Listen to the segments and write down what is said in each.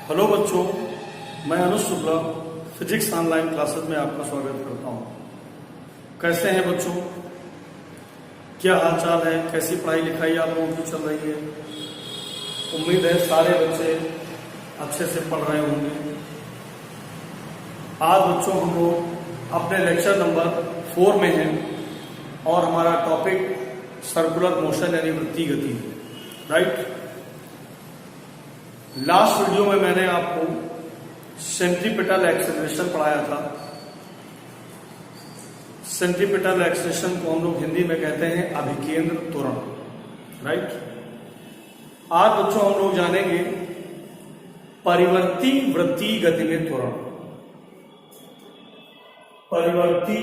Hello बच्चों, मैं अनुज Shukla physics online classes में आपका स्वागत करता हूँ। कैसे हैं बच्चों? क्या हाल चाल है? कैसी पढ़ाई लिखाई आप लोगों की चल रही है? उम्मीद है सारे बच्चे अच्छे से पढ़ रहे होंगे। आज बच्चों हम लोग अपने लेक्चर नंबर 4 में हैं और हमारा टॉपिक सर्कुलर मोशन यानी वृत्तीय गति है, राइट। लास्ट वीडियो में मैंने आपको सेंट्रीपिटल एक्सेलरेशन पढ़ाया था। सेंट्रीपिटल एक्सेलरेशन को हम लोग हिंदी में कहते हैं अभिकेंद्र त्वरण, राइट। आज बच्चों हम लोग जानेंगे परिवर्ती वृत्तीय गति में त्वरण। परिवर्ती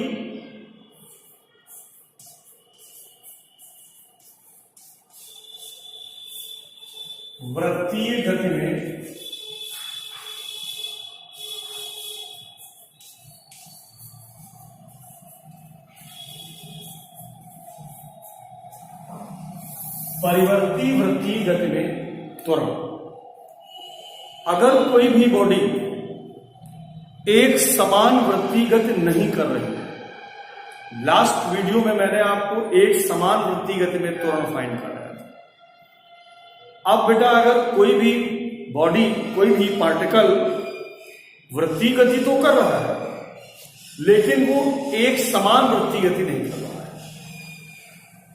वृत्तीय गति में परिवर्ती वृत्तीय गति में त्वरण। अगर कोई भी बॉडी एक समान वृत्तीय गति नहीं कर रही है, लास्ट वीडियो में मैंने आपको एक समान वृत्तीय गति में त्वरण फाइंड कराया था। अब बेटा अगर कोई भी बॉडी, कोई भी पार्टिकल वृत्तीय गति तो कर रहा है, लेकिन वो एक समान वृत्तीय गति नहीं कर रहा है,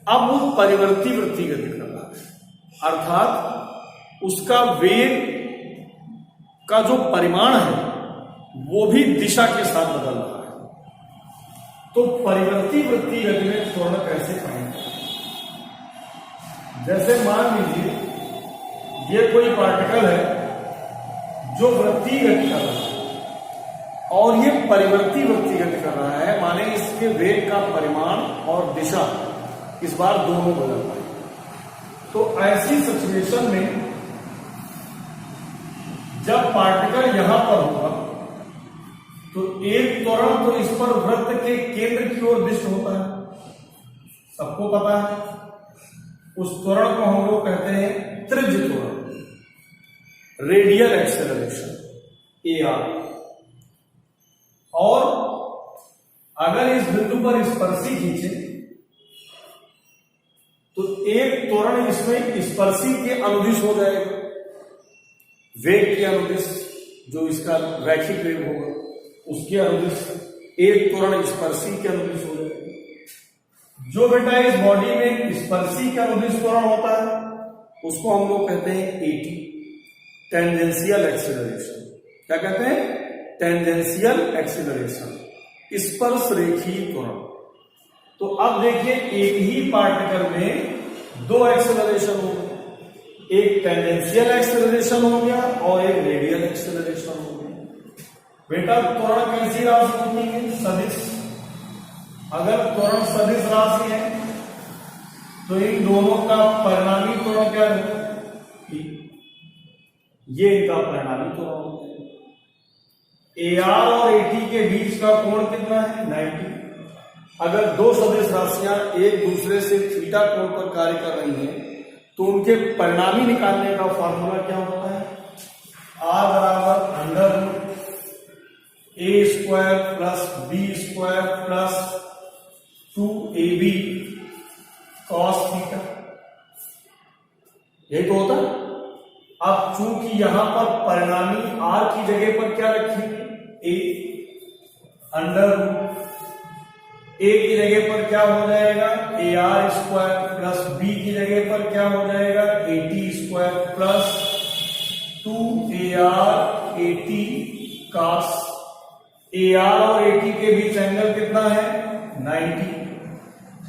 अब वो परिवर्ती वृत्तीय गति कर रहा है। अर्थात उसका वेग का जो परिमाण है वो भी दिशा के साथ बदल रहा है। तो परिवर्ती वृत्तीय गति में त्वरण कैसे पाएंगे? जैसे मान लीजिए ये कोई पार्टिकल है जो वृत्तीय गति कर रहा है और ये परिवर्ती वृत्तीय गति कर रहा है, माने इसके वेग का परिमाण और दिशा इस बार दोनों बदल रहे हैं। तो ऐसी सिचुएशन में जब पार्टिकल यहां पर होगा तो एक त्वरण तो इस पर वृत्त के केंद्र की ओर दिष्ट होता है, सबको पता है। उस त्वरण को हम लोग कहते हैं त्रिज्य त्वरण, रेडियल एक्सेलरेशन, AR। और अगर इस बिंदु पर स्पर्शी खींचे तो एक त्वरण इसमें स्पर्शी के अनुदिश हो जाएगा, वेग के अनुदिश, जो इसका रैखिक वेग होगा उसके अनुदिश एक त्वरण स्पर्शी के अनुदिश हो जाएगा। जो बेटा इस बॉडी में स्पर्शी के अनुदिश त्वरण होता है उसको हम लोग कहते हैं AT, टेंजेंशियल एक्सीलरेशन। क्या कहते हैं? टेंजेंशियल एक्सीलरेशन, स्पर्श रेखीय त्वरण। तो अब देखिए एक ही पार्टिकल में दो एक्सीलरेशन हो गए, एक टेंजेंशियल एक्सीलरेशन हो गया और एक रेडियल एक्सीलरेशन हो गया। बेटा त्वरण कैसी राशि होती है? सदिश। अगर त्वरण सदिश राशि है तो इन दोनों का परिणामी त्वरण क्या है? ये इनका परिणामी त्वरण होता है। AR और AT के बीच का कोण कितना है? 90। अगर दो सदिश राशियां एक दूसरे से थीटा कोण पर कार्य कर रही हैं तो उनके परिणामी निकालने का फॉर्मूला क्या होता है? R बराबर under A square plus B square plus 2AB cos theta. यही तो होता है। अब चूंकि यहां पर परिणामी R की जगह पर क्या रखेंगे? A, अंडर A की जगह पर क्या हो जाएगा? AR स्क्वायर प्लस B की जगह पर क्या हो जाएगा? AT square plus 2AR AT cos. AR और AT के बीच एंगल कितना है? 90।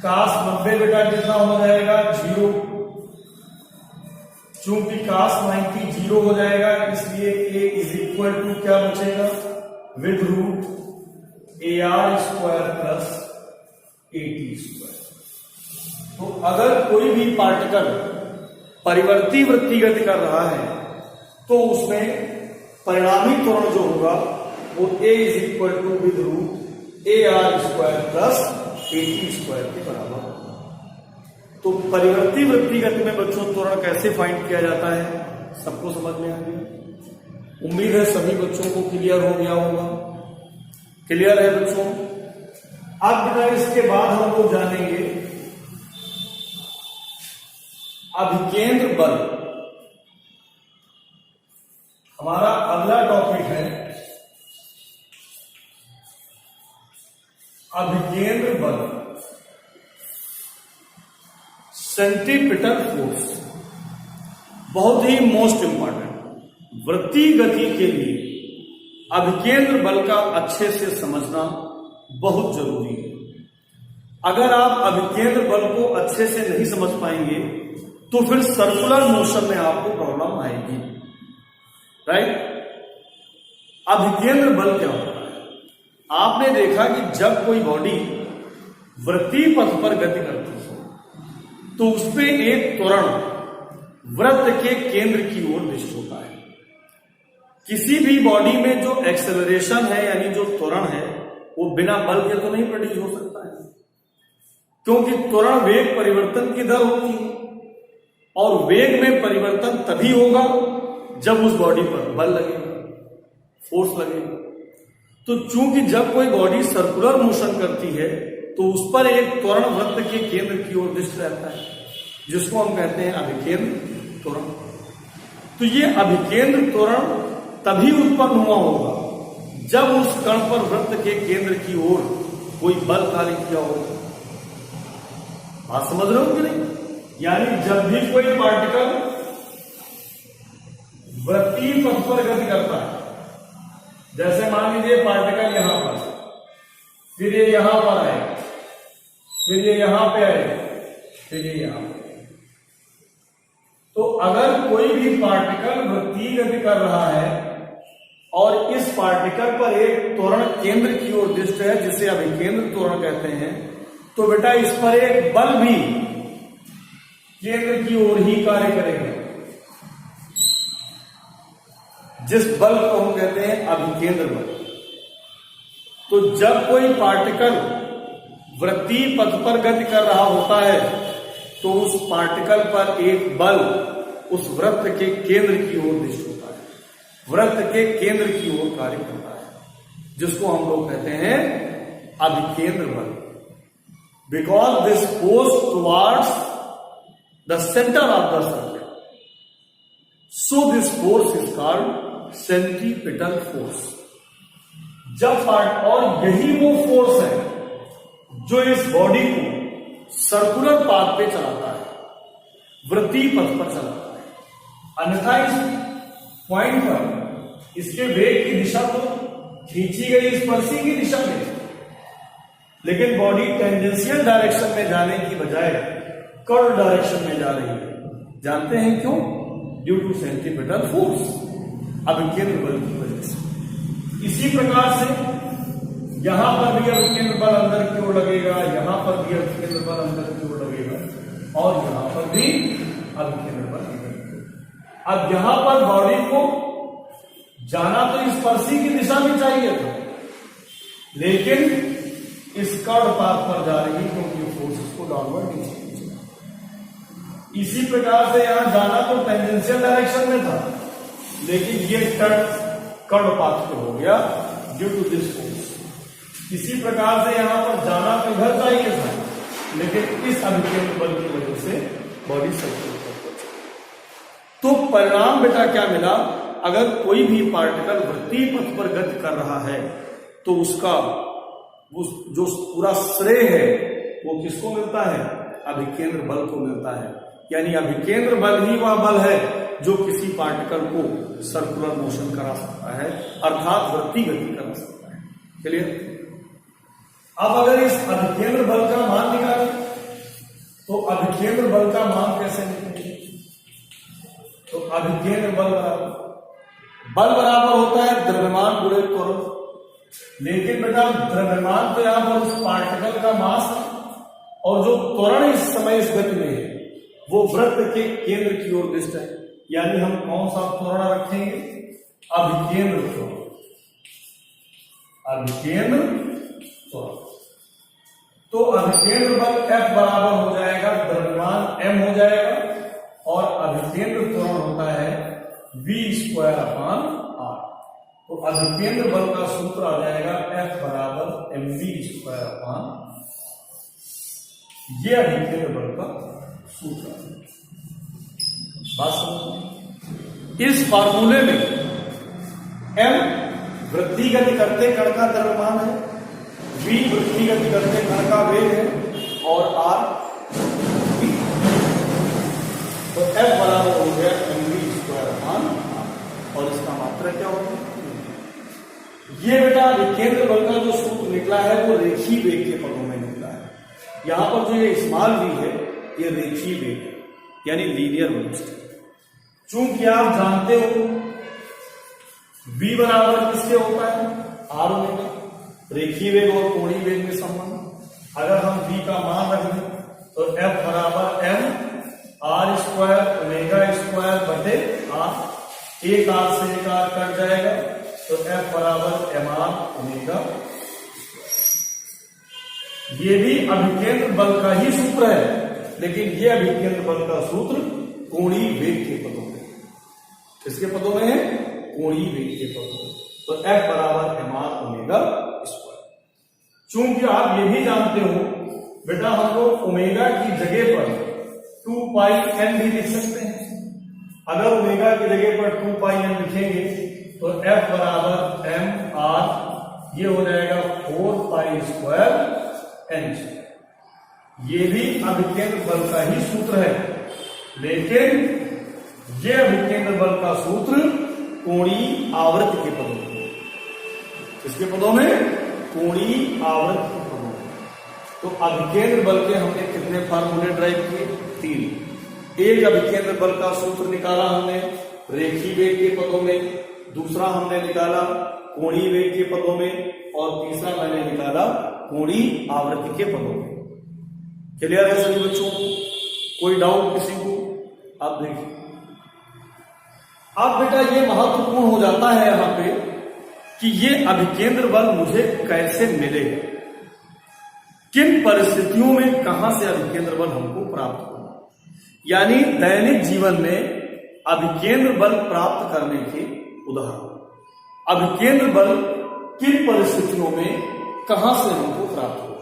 कास 90 बेटा कितना हो जाएगा? 0। चूंकि कास 90 0 हो जाएगा इसलिए A इज इक्वल टू क्या बचेगा? With root AR square plus AT square. तो अगर कोई भी पार्टिकल परिवर्ती वृत्तीय गति कर रहा है तो उसमें परिणामी त्वरण जो होगा वो A is equal to with root AR square plus AT square के बराबर होगा। तो परिवर्ती वृत्तीय गति में बच्चों त्वरण कैसे फाइंड किया जाता है सबको समझ में आ गया। उम्मीद है सभी बच्चों को क्लियर हो गया होगा। क्लियर है बच्चों? अब बेटा इसके बाद हम लोग जानेंगे अभिकेंद्र बल। हमारा अगला टॉपिक है अभिकेंद्र बल, सेंट्रीपिटल फोर्स। बहुत ही मोस्ट इंपॉर्टेंट। वृत्तीय गति के लिए अभिकेंद्र बल का अच्छे से समझना बहुत जरूरी है। अगर आप अभिकेंद्र बल को अच्छे से नहीं समझ पाएंगे तो फिर सर्कुलर मोशन में आपको प्रॉब्लम आएगी। राइट? अभिकेंद्र बल क्या होता है? आपने देखा कि जब कोई बॉडी वृत्तीय पथ पर गति करती है तो उसपे एक त्वरण वृत्त के केंद्र की ओर निश्चित होता है। किसी भी बॉडी में जो एक्सेलरेशन है यानी जो त्वरण है वो बिना बल के तो नहीं प्रोड्यूस हो सकता है, क्योंकि त्वरण वेग परिवर्तन की दर होती है और वेग में परिवर्तन तभी होगा जब उस बॉडी पर बल लगेगा, फोर्स लगेगा। तो चूंकि जब कोई बॉडी सर्कुलर मोशन करती है तो उस पर एक त्वरण वृत्त के केंद्र की ओर दृष्ट रहता है, जिसको हम कहते हैं अभिकेंद्र त्वरण। तो ये अभिकेंद्र त्वरण तभी उत्पन्न हुआ होगा जब उस कण पर वृत्त के केंद्र की ओर कोई बल कार्य किया होगा। बात समझ रहे हो कि नहीं? यानी जब भी कोई पार्टिकल वृत्तीय पथ पर गति करता है, जैसे मान लीजिए पार्टिकल यहां पर, फिर ये यहां पर आए, फिर ये यहां पे आए, फिर ये यहां पे। तो अगर कोई भी पार्टिकल वृत्तीय गति कर रहा है और इस पार्टिकल पर एक त्वरण केंद्र की ओर दृष्ट है जिसे अभिकेंद्र त्वरण कहते हैं, तो बेटा इस पर एक बल भी केंद्र की ओर ही कार्य करेगा, जिस बल को हम कहते हैं अभिकेंद्र बल। तो जब कोई पार्टिकल वृत्तीय पथ पर गति कर रहा होता है तो उस पार्टिकल पर एक बल उस वृत्त के केंद्र की ओर दृष्ट होता है, वृत्त के केंद्र की ओर कार्य करता है, जिसको हम लोग कहते हैं अभिकेंद्र बल। Because this goes towards the centre of the circle, so this force is called centripetal force. जब पार्ट, और यही वो फोर्स है जो इस बॉडी को सर्कुलर पाथ पे चलाता है, वृत्तीय पथ पर चलाता है। अन्यथा इस पॉइंट पर इसके वेग की दिशा तो खींची गई स्पर्शी की दिशा में, लेकिन बॉडी टेंजेंशियल डायरेक्शन में जाने की बजाय कर्व डायरेक्शन में जा रही है। जानते हैं क्यों? ड्यू टू सेंट्रीपिटल फोर्स, अभिकेंद्र बल की वजह से। इसी प्रकार से यहां पर भी अभिकेंद्र बल अंदर की ओर लगेगा, यहां पर भी अभिकेंद्र बल अंदर की ओर लगेगा और यहां पर भी अभिकेंद्र बल अंदर की ओर। अब यहां पर बॉडी को जाना तो स्पर्शी की दिशा में चाहिए था, लेकिन इस कर्व पाथ पर जा रही क्योंकि फोर्स इसको डाउनवर्ड नीचे खींचेगा। इसी प्रकार से यहां जाना तो टेंजेंशियल डायरेक्शन में था, लेकिन ये कर्व पाथ पे हो गया ड्यू टू दिस फोर्स। इसी प्रकार से यहां पर जाना तो इधर चाहिए था, लेकिन इस अभिकेंद्र बल की वजह से बॉडी सर्कुलर पर। तो परिणाम बेटा क्या मिला? अगर कोई भी पार्टिकल वृत्तीय पथ पर गति कर रहा है तो उसका जो पूरा श्रेय है वो किसको मिलता है? अभिकेंद्र बल को मिलता है। यानी अभिकेंद्र बल ही वह बल है जो किसी पार्टिकल को सर्कुलर मोशन करा सकता है, अर्थात वृत्तीय गति करा सकता है। चलिए, अब अगर इस अभिकेंद्र बल का मान निकालें तो अभिकेंद्र बल का मान कैसे निकालेंगे? तो अभिकेंद्र बल बराबर होता है द्रव्यमान गुणे त्वरण। लेकिन बेटा द्रव्यमान तो यहां पर उस पार्टिकल का मास है और जो त्वरण इस समय इस गति में है वो वृत्त के केंद्र की ओर दृष्ट है। यानी हम कौन सा त्वरण रखेंगे? अभिकेंद्र त्वरण। अभिकेंद्र त्वरण। तो अभिकेंद्र बल F बराबर हो जाएगा द्रव्यमान m हो जाएगा और अभिकेंद्र त्वरण होता है v² अपॉन r। तो अभिकेंद्र बल का सूत्र आ जाएगा F बराबर mv²। ये अभिकेंद्र बल का सूत्र है। बात समझ। इस फार्मूले में m वृद्धि गति करते कण का द्रव्यमान है, v वृद्धि गति करते कण का वेग है और r तो F बराबर हो गया mv²। और इसका मात्रक क्या होगा? ये बेटा अभिकेंद्र बल का जो सूत्र निकला है वो रेखीय वेग के पदों में निकला है। यहां पर जो ये स्मॉल v है ये रेखीय वेग है, यानी लीनियर वेलोसिटी। चूंकि आप जानते हो v बराबर किसके होता है? r ओमेगा, रेखीय वेग और कोणीय वेग में संबंध। अगर हम v का मान रख दें तो F बराबर m r² ओमेगा² बटे r। एक r से एक r कट जाएगा तो F बराबर mr ओमेगा। ये भी अभिकेंद्र बल का ही सूत्र है, लेकिन ये अभिकेंद्र बल का सूत्र कोणीय वेग के पदों में। किसके पदों में है? कोणीय वेग के पदों में। तो F बराबर mr ओमेगा²। चूंकि आप ये भी जानते हो बेटा हम लोग ओमेगा की जगह पर 2 पाई n भी लिख सकते हैं। अगर ओमेगा की जगह पर 2 पाई n लिखेंगे तो F बराबर m r ये हो जाएगा 4 पाई² n। ये भी अभिकेंद्र बल का ही सूत्र है, लेकिन ये अभिकेंद्र बल का सूत्र कोणीय आवर्त के पदों में। किसके पदों में? कोणीय आवर्त के पदों में। तो अभिकेंद्र बल के हमने कितने फार्मूले ड्राइव किए? 3। एक अभिकेंद्र बल का सूत्र निकाला हमने रेखीय वेग के पदों में, दूसरा हमने निकाला कोणीय वेग के पदों में, और तीसरा मैंने निकाला कोणीय आवृत्ति के पदों में। क्लियर है सभी बच्चों? कोई डाउट किसी को? आप देखिए, अब बेटा ये महत्वपूर्ण हो जाता है यहां पे कि ये अभिकेंद्र बल मुझे कैसे मिलेगा, किन परिस्थितियों में कहां से अभिकेंद्र बल हमको प्राप्त होगा। यानी दैनिक जीवन में अभिकेंद्र बल प्राप्त करने के उदाहरण, अभिकेंद्र बल किन परिस्थितियों में कहां से हमको प्राप्त होगा,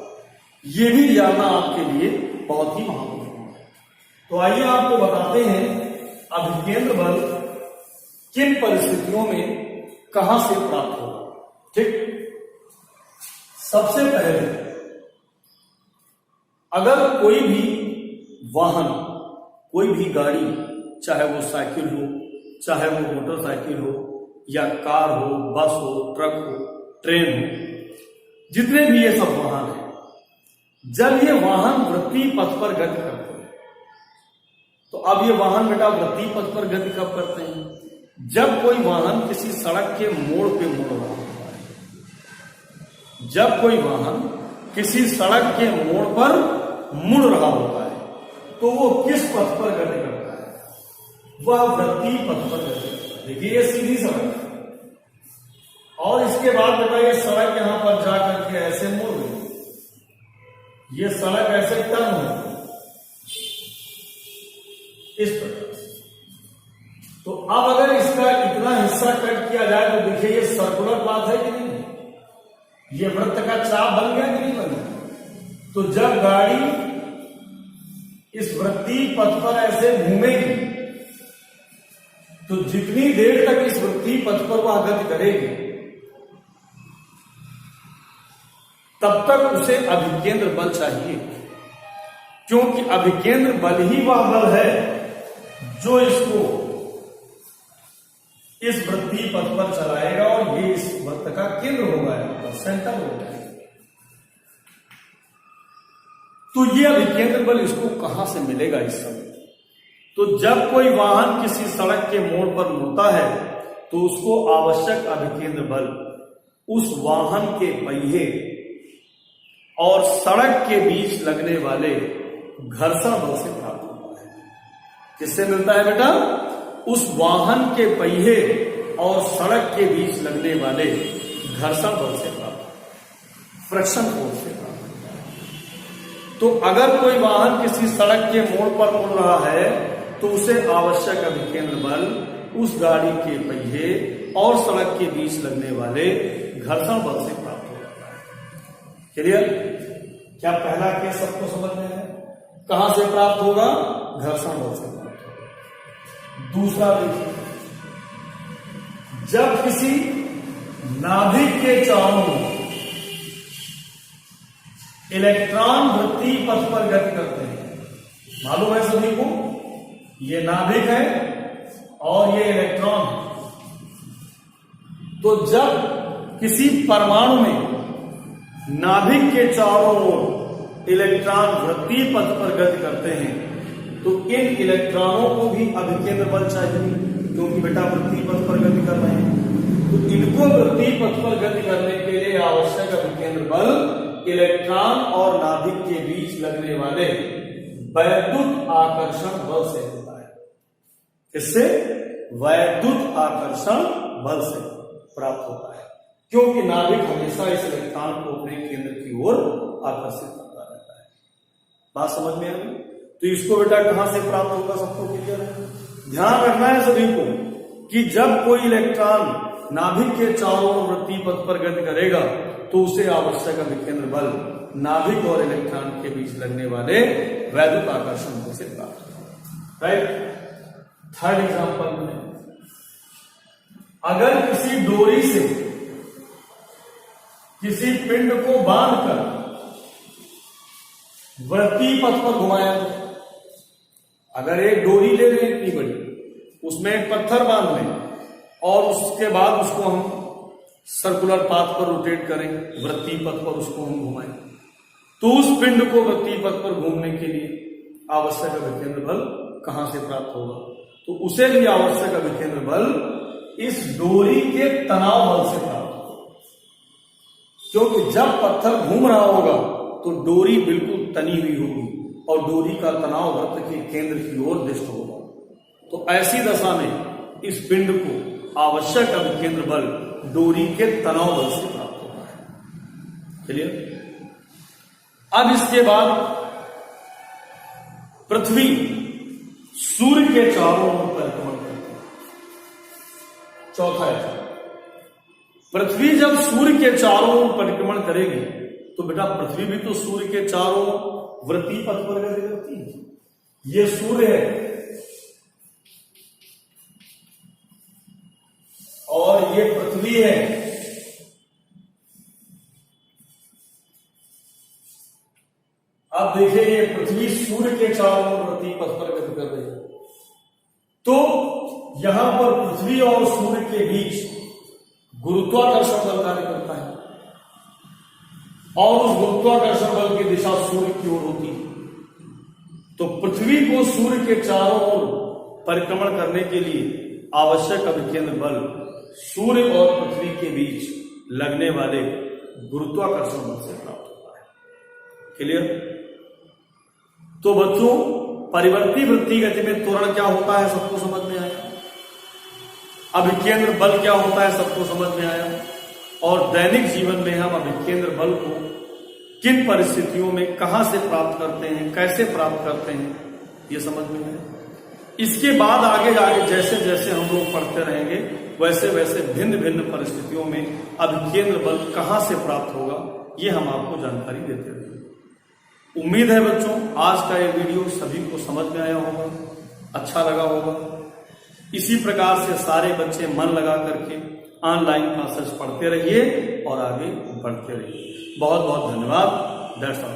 ये भी जानना आपके लिए बहुत ही महत्वपूर्ण है। तो आइए आपको बताते हैं अभिकेंद्र बल किन परिस्थितियों में कहां से प्राप्त होगा। ठीक, सबसे पहले अगर कोई भी वाहन, कोई भी गाड़ी, चाहे वो साइकिल हो, चाहे वो मोटरसाइकिल हो, या कार हो, बस हो, ट्रक हो, ट्रेन हो, जितने भी ये सब वाहन हैं, जब ये वाहन वृत्तीय पथ पर गति करते हैं, तो अब ये वाहन बेटा वृत्तीय पथ पर गति कब करते हैं? जब कोई वाहन किसी सड़क के मोड़ पे मुड़ रहा होता है। जब कोई वाहन किसी सड़क के मोड़ पर मुड़ रहा होता है तो वो किस पथ पर गति करता है? वह वृत्तीय पथ पर गति करता है। देखिए ये सीधी सड़क है, और इसके बाद बेटा ये सड़क यहां पर जाकर के ऐसे मुड़ गई, ये सड़क ऐसे टर्न हो इस प्रकार। तो अब अगर इसका इतना हिस्सा कट किया जाए तो देखिए ये सर्कुलर पाथ है कि नहीं, ये वृत्त का चाप बन गया कि नहीं बन गया। तो जब गाड़ी इस वृत्तीय पथ पर ऐसे घूमेगी तो जितनी देर तक इस वृत्तीय पथ पर वह गति करेगी तब तक उसे अभिकेंद्र बल चाहिए, क्योंकि अभिकेंद्र बल ही वह बल है जो इसको इस वृत्तीय पथ पर चलाएगा, और ये इस वृत्त का केंद्र होगा, सेंटर होगा। तो ये अभिकेंद्र बल इसको कहां से मिलेगा इस समय? तो जब कोई वाहन किसी सड़क के मोड़ पर मुड़ता है तो उसको आवश्यक अभिकेंद्र बल उस वाहन के पहिए और सड़क के बीच लगने वाले घर्षण बल से प्राप्त होता है। किससे मिलता है बेटा? उस वाहन के पहिए और सड़क के बीच लगने वाले घर्षण बल से प्राप्त, फ्रिक्शन फोर्स से प्राप्त होता है। तो अगर कोई वाहन किसी सड़क के मोड़ पर मुड़ रहा है तो उसे आवश्यक अभिकेंद्र बल उस गाड़ी के पहिए और सड़क के बीच लगने वाले घर्षण बल से प्राप्त हो जाता है। क्लियर? क्या पहला केस सबको समझ में है? कहां से प्राप्त होगा? घर्षण बल से प्राप्त होगा। दूसरा देखिए, जब किसी नाभिक के चारों ओर इलेक्ट्रॉन वृत्तीय पथ पर गति करते हैं, मालूम है सभी को, ये नाभिक है और ये इलेक्ट्रॉन है। तो जब किसी परमाणु में नाभिक के चारों ओर इलेक्ट्रॉन वृत्तीय पथ पर गति करते हैं तो इन इलेक्ट्रॉनों को भी अभिकेंद्र बल चाहिए, क्योंकि बेटा वृत्तीय पथ पर गति कर रहे हैं। तो इनको वृत्तीय पथ पर गति करने के लिए आवश्यक अभिकेंद्र बल इलेक्ट्रॉन और नाभिक के बीच लगने वाले वैद्युत आकर्षण बल से होता है। इससे वैद्युत आकर्षण बल से प्राप्त होता है, क्योंकि नाभिक हमेशा इस इलेक्ट्रॉन को अपने केंद्र की ओर आकर्षित करता रहता है। बात समझ में आ गई? तो इसको बेटा कहां से प्राप्त होगा, सबको क्लियर है? ध्यान रखना है सभी को कि जब कोई इलेक्ट्रॉन नाभिक के चारों ओर वृत्तीय पथ पर गति करेगा तो उसे आवश्यक अभिकेंद्र बल नाभिक और इलेक्ट्रॉन के बीच लगने वाले वैद्युत आकर्षण बल से प्राप्त होगा। राइट? थर्ड एग्जांपल में, अगर किसी डोरी से किसी पिंड को बांधकर वृत्तीय पथ पर घुमाया जाए, अगर एक डोरी ले लें इतनी बड़ी, उसमें एक पत्थर बांध लें और उसके बाद उसको हम सर्कुलर पाथ पर रोटेट करें, वृत्तीय पथ पर उसको हम घुमाएं, तो उस पिंड को वृत्तीय पथ पर घूमने के लिए आवश्यक अभिकेंद्र बल कहां से प्राप्त होगा? तो उसे भी आवश्यक अभिकेंद्र बल इस डोरी के तनाव बल से प्राप्त होगा, क्योंकि जब पत्थर घूम रहा होगा तो डोरी बिल्कुल तनी हुई होगी और डोरी का तनाव वृत्त के केंद्र की ओर दिष्ट होगा। तो ऐसी दशा में इस पिंड को आवश्यक अभिकेंद्र बल डोरी के तनाव बल से प्राप्त होता है। क्लियर? अब इसके बाद पृथ्वी सूर्य के चारों ओर परिक्रमण करती है। चौथा है, पृथ्वी जब सूर्य के चारों ओर परिक्रमण करेगी तो बेटा पृथ्वी भी तो सूर्य के चारों वृत्तीय पथ पर गति करती है। ये सूर्य है और ये पृथ्वी है। अब देखिए, ये पृथ्वी सूर्य के चारों ओर वृत्तीय पथ पर गति कर रही है, तो यहां पर पृथ्वी और सूर्य के बीच गुरुत्वाकर्षण बल कार्य करता है और उस गुरुत्वाकर्षण बल की दिशा सूर्य की ओर होती है। तो पृथ्वी को सूर्य के चारों ओर परिक्रमण करने के लिए आवश्यक अभिकेंद्र बल सूर्य और पृथ्वी के बीच लगने वाले गुरुत्वाकर्षण बल से प्राप्त होता है। क्लियर? तो बच्चों, परिवर्ती वृत्तीय गति में त्वरण क्या होता है सबको समझ में आया, अभिकेंद्र बल क्या होता है सबको समझ में आया, और दैनिक जीवन में हम अभिकेंद्र बल को किन परिस्थितियों में कहां से प्राप्त करते हैं, कैसे प्राप्त करते हैं, ये समझ में आया। इसके बाद आगे जैसे जैसे हम लोग पढ़ते रहेंगे वैसे वैसे भिन्न भिन्न परिस्थितियों में अभिकेंद्र बल कहां से प्राप्त होगा ये हम आपको जानकारी देते रहेंगे। उम्मीद है बच्चों आज का ये वीडियो सभी को समझ में आया होगा, अच्छा लगा होगा। इसी प्रकार से सारे बच्चे मन लगा करके ऑनलाइन क्लासेस पढ़ते रहिए और आगे बढ़ते रहिए। बहुत बहुत धन्यवाद। That's all.